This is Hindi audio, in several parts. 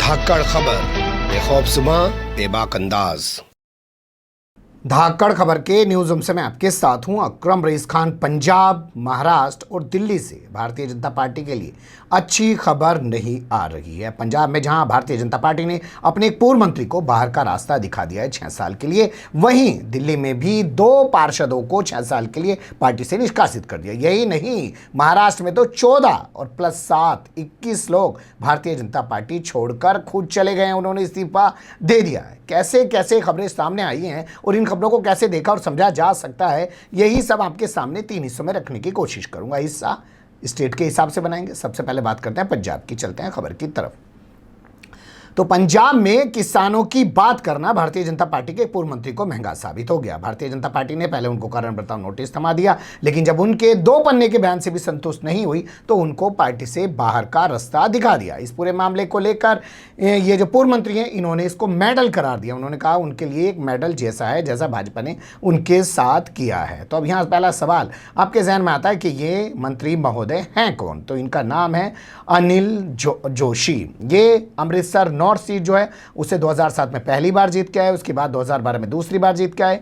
धाकड़ खबर, बेखौफ सुबह, बेबाक अंदाज। धाकड़ खबर के न्यूज रूम से मैं आपके साथ हूं अकरम रईस खान। पंजाब, महाराष्ट्र और दिल्ली से भारतीय जनता पार्टी के लिए अच्छी खबर नहीं आ रही है। पंजाब में जहां भारतीय जनता पार्टी ने अपने एक पूर्व मंत्री को बाहर का रास्ता दिखा दिया है 6 साल के लिए, वहीं दिल्ली में भी 2 पार्षदों को 6 साल के लिए पार्टी से निष्कासित कर दिया। यही नहीं, महाराष्ट्र में तो 14 और प्लस 7 21 लोग भारतीय जनता पार्टी छोड़कर खुद चले गए हैं, उन्होंने इस्तीफा दे दिया है। कैसे कैसे खबरें सामने आई हैं और इन खबरों को कैसे देखा और समझा जा सकता है, यही सब आपके सामने 3 हिस्सों में रखने की कोशिश करूंगा। हिस्सा स्टेट के हिसाब से बनाएंगे। सबसे पहले बात करते हैं पंजाब की, चलते हैं खबर की तरफ। तो पंजाब में किसानों की बात करना भारतीय जनता पार्टी के पूर्व मंत्री को महंगा साबित हो गया। भारतीय जनता पार्टी ने पहले उनको कारण बताओ नोटिस थमा दिया, लेकिन जब उनके 2 पन्ने के बयान से भी संतुष्ट नहीं हुई तो उनको पार्टी से बाहर का रास्ता दिखा दिया। इस पूरे मामले को लेकर ये जो पूर्व मंत्री हैं, इन्होंने इसको मेडल करार दिया। उन्होंने कहा उनके लिए एक मेडल जैसा है जैसा भाजपा ने उनके साथ किया है। तो अब यहाँ पहला सवाल आपके जहन में आता है कि ये मंत्री महोदय हैं कौन? तो इनका नाम है अनिल जोशी। ये अमृतसर नॉर्थ सीट जो है उसे 2007 में पहली बार जीत के आए, उसके बाद 2012 में दूसरी बार जीत के आए,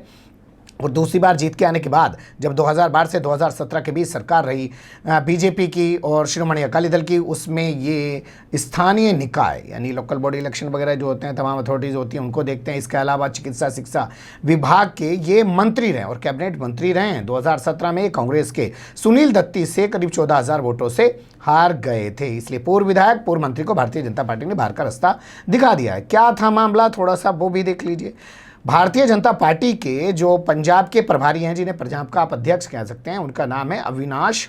और दूसरी बार जीत के आने के बाद जब 2012 से 2017 के बीच सरकार रही बीजेपी की और श्रोमणी अकाली दल की, उसमें ये स्थानीय निकाय यानी लोकल बॉडी इलेक्शन वगैरह जो होते हैं, तमाम अथॉरिटीज़ होती हैं, उनको देखते हैं। इसके अलावा चिकित्सा शिक्षा विभाग के ये मंत्री रहे और कैबिनेट मंत्री रहे हैं। 2017 में कांग्रेस के सुनील दत्ती से करीब 14,000 वोटों से हार गए थे। इसलिए पूर्व विधायक, पूर्व मंत्री को भारतीय जनता पार्टी ने बाहर का रास्ता दिखा दिया है। क्या था मामला, थोड़ा सा वो भी देख लीजिए। भारतीय जनता पार्टी के जो पंजाब के प्रभारी हैं, जिन्हें पंजाब का आप अध्यक्ष कह सकते हैं, उनका नाम है अविनाश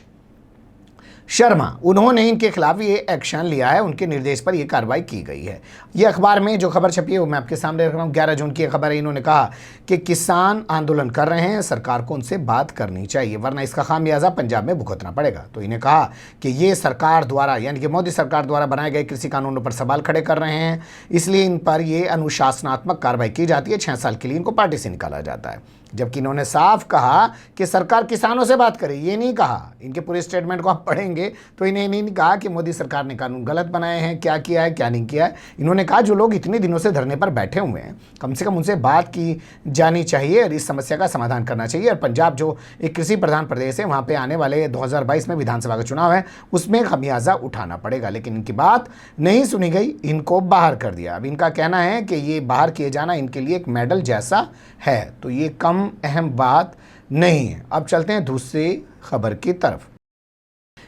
शर्मा। उन्होंने इनके खिलाफ ये एक्शन लिया है, उनके निर्देश पर ये कार्रवाई की गई है। ये अखबार में जो खबर छपी है वो मैं आपके सामने रख रहा हूँ। 11 जून की खबर है। इन्होंने कहा कि किसान आंदोलन कर रहे हैं, सरकार को उनसे बात करनी चाहिए वरना इसका खामियाजा पंजाब में भुगतना पड़ेगा। तो इन्हें कहा कि ये सरकार द्वारा यानी कि मोदी सरकार द्वारा बनाए गए कृषि कानूनों पर सवाल खड़े कर रहे हैं, इसलिए इन पर ये अनुशासनात्मक कार्रवाई की जाती है। 6 साल के लिए इनको पार्टी से निकाला जाता है। जबकि इन्होंने साफ कहा कि सरकार किसानों से बात करे, ये नहीं कहा। इनके पूरे स्टेटमेंट को आप पढ़ेंगे तो इन्हें नहीं कहा कि मोदी सरकार ने कानून गलत बनाए हैं, क्या किया है क्या नहीं किया है। इन्होंने कहा जो लोग इतने दिनों से धरने पर बैठे हुए हैं, कम से कम उनसे बात की जानी चाहिए और इस समस्या का समाधान करना चाहिए। और पंजाब जो एक कृषि प्रधान प्रदेश है, वहाँ पर आने वाले 2022 में विधानसभा का चुनाव है, उसमें खमियाजा उठाना पड़ेगा। लेकिन इनकी बात नहीं सुनी गई, इनको बाहर कर दिया। अब इनका कहना है कि ये बाहर किए जाना इनके लिए एक मेडल जैसा है, तो ये कम अहम बात नहीं है। अब चलते हैं दूसरी खबर की तरफ।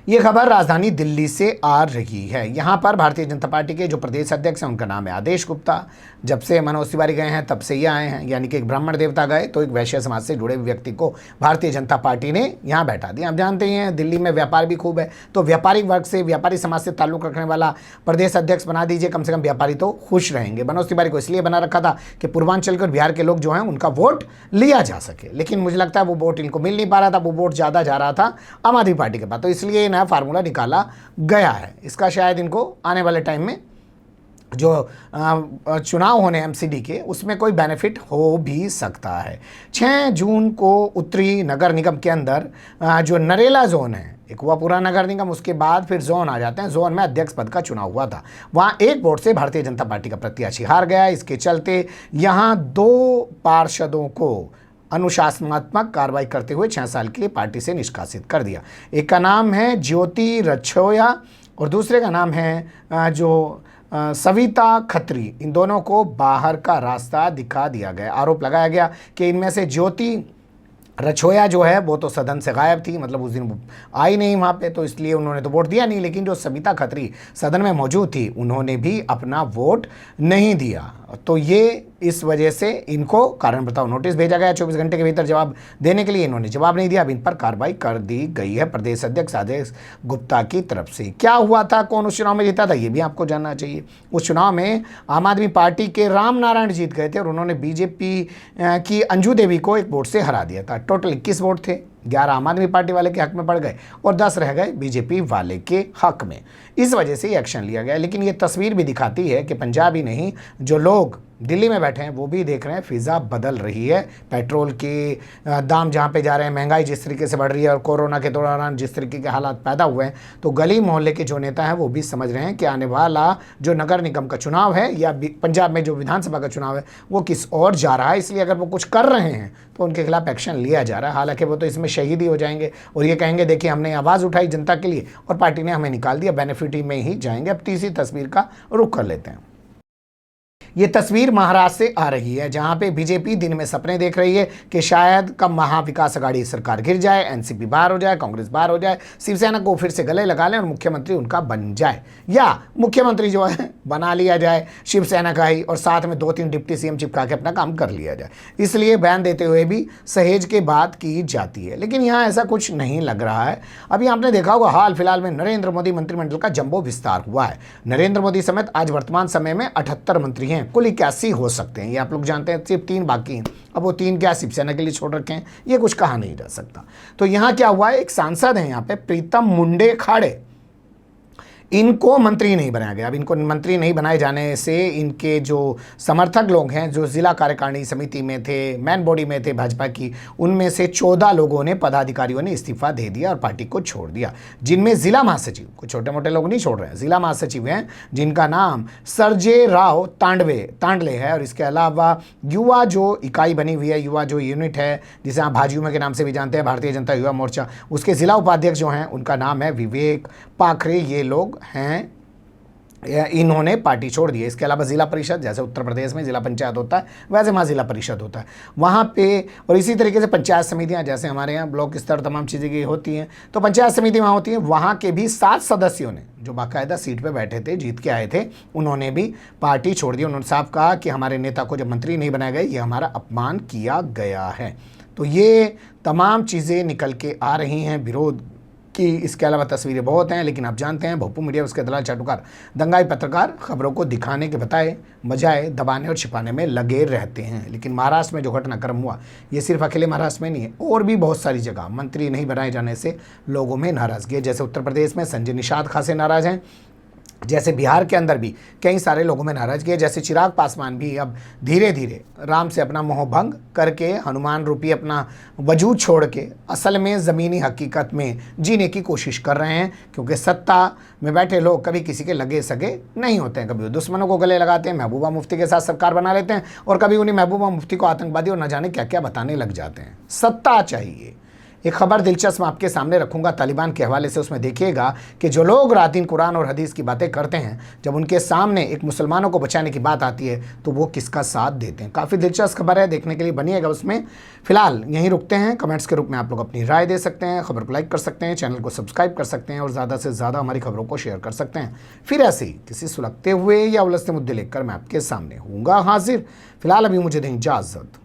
ये खबर राजधानी दिल्ली से आ रही है। यहाँ पर भारतीय जनता पार्टी के जो प्रदेश अध्यक्ष हैं, उनका नाम है आदेश गुप्ता। जब से मनोज तिवारी गए हैं तब से ये आए हैं, यानी कि एक ब्राह्मण देवता गए तो एक वैश्य समाज से जुड़े व्यक्ति को भारतीय जनता पार्टी ने यहाँ बैठा दिया। आप जानते हैं दिल्ली में व्यापार भी खूब है, तो व्यापारिक वर्ग से, व्यापारी समाज से ताल्लुक रखने वाला प्रदेश अध्यक्ष बना दीजिए, कम से कम व्यापारी तो खुश रहेंगे। मनोज तिवारी को इसलिए बना रखा था कि पूर्वांचल के और बिहार के लोग जो हैं उनका वोट लिया जा सके, लेकिन मुझे लगता है वो वोट इनको मिल नहीं पा रहा था, वो वोट ज़्यादा जा रहा था आम आदमी पार्टी के पास। तो इसलिए नया फार्मूला निकाला गया है। इसका शायद इनको आने वाले टाइम में जो चुनाव होने एमसीडी के, उसमें कोई बेनिफिट हो भी सकता है। 6 जून को उत्तरी नगर निगम के अंदर जो नरेला जोन है, एक हुआ पूरा नगर निगम, उसके बाद फिर जोन आ जाते हैं। जोन में अध्यक्ष पद का चुनाव हुआ था, वहाँ 1 वोट से भारतीय जनता पार्टी का प्रत्याशी हार गया। इसके चलते यहाँ 2 पार्षदों को अनुशासनात्मक कार्रवाई करते हुए 6 साल के लिए पार्टी से निष्कासित कर दिया। एक का नाम है ज्योति रछोया और दूसरे का नाम है जो सविता खत्री। इन दोनों को बाहर का रास्ता दिखा दिया गया। आरोप लगाया गया कि इनमें से ज्योति रछोया जो है वो तो सदन से गायब थी, मतलब उस दिन आई नहीं वहाँ पे, तो इसलिए उन्होंने तो वोट दिया नहीं। लेकिन जो सविता खत्री सदन में मौजूद थी, उन्होंने भी अपना वोट नहीं दिया। तो ये इस वजह से इनको कारण बताओ नोटिस भेजा गया 24 घंटे के भीतर जवाब देने के लिए। इन्होंने जवाब नहीं दिया। अब इन पर कार्रवाई कर दी गई है प्रदेश अध्यक्ष आदेश गुप्ता की तरफ से। क्या हुआ था, कौन उस चुनाव में जीता था, ये भी आपको जानना चाहिए। उस चुनाव में आम आदमी पार्टी के राम नारायण जीत गए थे और उन्होंने बीजेपी की अंजू देवी को 1 वोट से हरा दिया था। टोटल 21 वोट थे, 11 आम आदमी पार्टी वाले के हक में पड़ गए और 10 रह गए बीजेपी वाले के हक में। इस वजह से ये एक्शन लिया गया। लेकिन ये तस्वीर भी दिखाती है कि पंजाब ही नहीं, जो लोग दिल्ली में बैठे हैं वो भी देख रहे हैं फिज़ा बदल रही है। पेट्रोल के दाम जहाँ पे जा रहे हैं, महंगाई जिस तरीके से बढ़ रही है और कोरोना के दौरान जिस तरीके के हालात पैदा हुए हैं, तो गली मोहल्ले के जो नेता हैं वो भी समझ रहे हैं कि आने वाला जो नगर निगम का चुनाव है या पंजाब में जो विधानसभा का चुनाव है वो किस ओर जा रहा है। इसलिए अगर वो कुछ कर रहे हैं तो उनके खिलाफ एक्शन लिया जा रहा है। हालांकि वो तो इसमें शहीद ही हो जाएंगे और ये कहेंगे देखिए हमने आवाज़ उठाई जनता के लिए और पार्टी ने हमें निकाल दिया, बेनिफिट में ही जाएंगे। अब तीसरी तस्वीर का रुख कर लेते हैं। ये तस्वीर महाराष्ट्र से आ रही है जहां पे बीजेपी दिन में सपने देख रही है कि शायद कब महाविकास आघाड़ी सरकार गिर जाए, एनसीपी बाहर हो जाए, कांग्रेस बाहर हो जाए, शिवसेना को फिर से गले लगा लें और मुख्यमंत्री उनका बन जाए, या मुख्यमंत्री जो है बना लिया जाए शिवसेना का ही और साथ में 2-3 डिप्टी सीएम चिपका के अपना काम कर लिया जाए। इसलिए बयान देते हुए भी सहेज के बात की जाती है, लेकिन यहाँ ऐसा कुछ नहीं लग रहा है। अभी आपने देखा होगा हाल फिलहाल में नरेंद्र मोदी मंत्रिमंडल का जंबो विस्तार हुआ है। नरेंद्र मोदी समेत आज वर्तमान समय में 78 मंत्री हैं, कुल 81 हो सकते हैं। ये आप लोग जानते हैं, सिर्फ 3 बाकी हैं। अब वो 3 क्या शिवसेना के लिए छोड़ रखे हैं, ये कुछ कहा नहीं जा सकता। तो यहाँ क्या हुआ है, एक सांसद है यहाँ पे प्रीतम मुंडे खाड़े, इनको मंत्री नहीं बनाया गया। अब इनको मंत्री नहीं बनाए जाने से इनके जो समर्थक लोग हैं, जो जिला कार्यकारिणी समिति में थे, मैन बॉडी में थे भाजपा की, उनमें से 14 लोगों ने, पदाधिकारियों ने इस्तीफा दे दिया और पार्टी को छोड़ दिया, जिनमें जिला महासचिव, कुछ छोटे मोटे लोग नहीं छोड़ रहे हैं, जिला महासचिव हैं जिनका नाम सरजे राव तांडले है। और इसके अलावा युवा जो इकाई बनी हुई है, युवा जो यूनिट है जिसे आप भाजयुमो के नाम से भी जानते हैं, भारतीय जनता युवा मोर्चा, उसके जिला उपाध्यक्ष जो हैं उनका नाम है विवेक पाखरे, ये लोग हैं, इन्होंने पार्टी छोड़ दी है। इसके अलावा जिला परिषद, जैसे उत्तर प्रदेश में जिला पंचायत होता है वैसे वहाँ जिला परिषद होता है वहाँ पे, और इसी तरीके से पंचायत समितियाँ, जैसे हमारे यहाँ ब्लॉक स्तर तमाम चीज़ें की होती हैं, तो पंचायत समिति वहाँ होती है, वहाँ के भी 7 सदस्यों ने जो बाकायदा सीट पे बैठे थे, जीत के आए थे, उन्होंने भी पार्टी छोड़ दी। उन्होंने साफ कहा कि हमारे नेता को जब मंत्री नहीं बनाया गया, ये हमारा अपमान किया गया है। तो ये तमाम चीज़ें निकल के आ रही हैं विरोध कि इसके अलावा तस्वीरें बहुत हैं, लेकिन आप जानते हैं भोपू मीडिया उसके दलाल चाटुकार दंगाई पत्रकार खबरों को दिखाने के बजाय दबाने और छिपाने में लगे रहते हैं। लेकिन महाराष्ट्र में जो घटनाक्रम हुआ, ये सिर्फ अकेले महाराष्ट्र में नहीं है, और भी बहुत सारी जगह मंत्री नहीं बनाए जाने से लोगों में नाराजगी है। जैसे उत्तर प्रदेश में संजय निषाद खासे नाराज हैं, जैसे बिहार के अंदर भी कई सारे लोगों में नाराजगी है। जैसे चिराग पासवान भी अब धीरे धीरे राम से अपना मोह भंग करके, हनुमान रूपी अपना वजूद छोड़ के असल में ज़मीनी हकीकत में जीने की कोशिश कर रहे हैं, क्योंकि सत्ता में बैठे लोग कभी किसी के लगे सगे नहीं होते हैं। कभी वो दुश्मनों को गले लगाते हैं, महबूबा मुफ्ती के साथ सरकार बना लेते हैं, और कभी उन्हीं महबूबा मुफ्ती को आतंकवादी और न जाने क्या क्या बताने लग जाते हैं। सत्ता चाहिए। एक खबर दिलचस्प आपके सामने रखूंगा तालिबान के हवाले से। उसमें देखिएगा कि जो लोग रात दिन कुरान और हदीस की बातें करते हैं, जब उनके सामने एक मुसलमानों को बचाने की बात आती है तो वो किसका साथ देते हैं। काफ़ी दिलचस्प खबर है, देखने के लिए बनिएगा उसमें। फिलहाल यहीं रुकते हैं। कमेंट्स के रूप में आप लोग अपनी राय दे सकते हैं, खबर को लाइक कर सकते हैं, चैनल को सब्सक्राइब कर सकते हैं और ज़्यादा से ज़्यादा हमारी खबरों को शेयर कर सकते हैं। फिर ऐसे ही किसी सुलगते हुए या उलझते मुद्दे लेकर मैं आपके सामने होऊंगा हाजिर। फिलहाल अभी मुझे दें इजाज़त।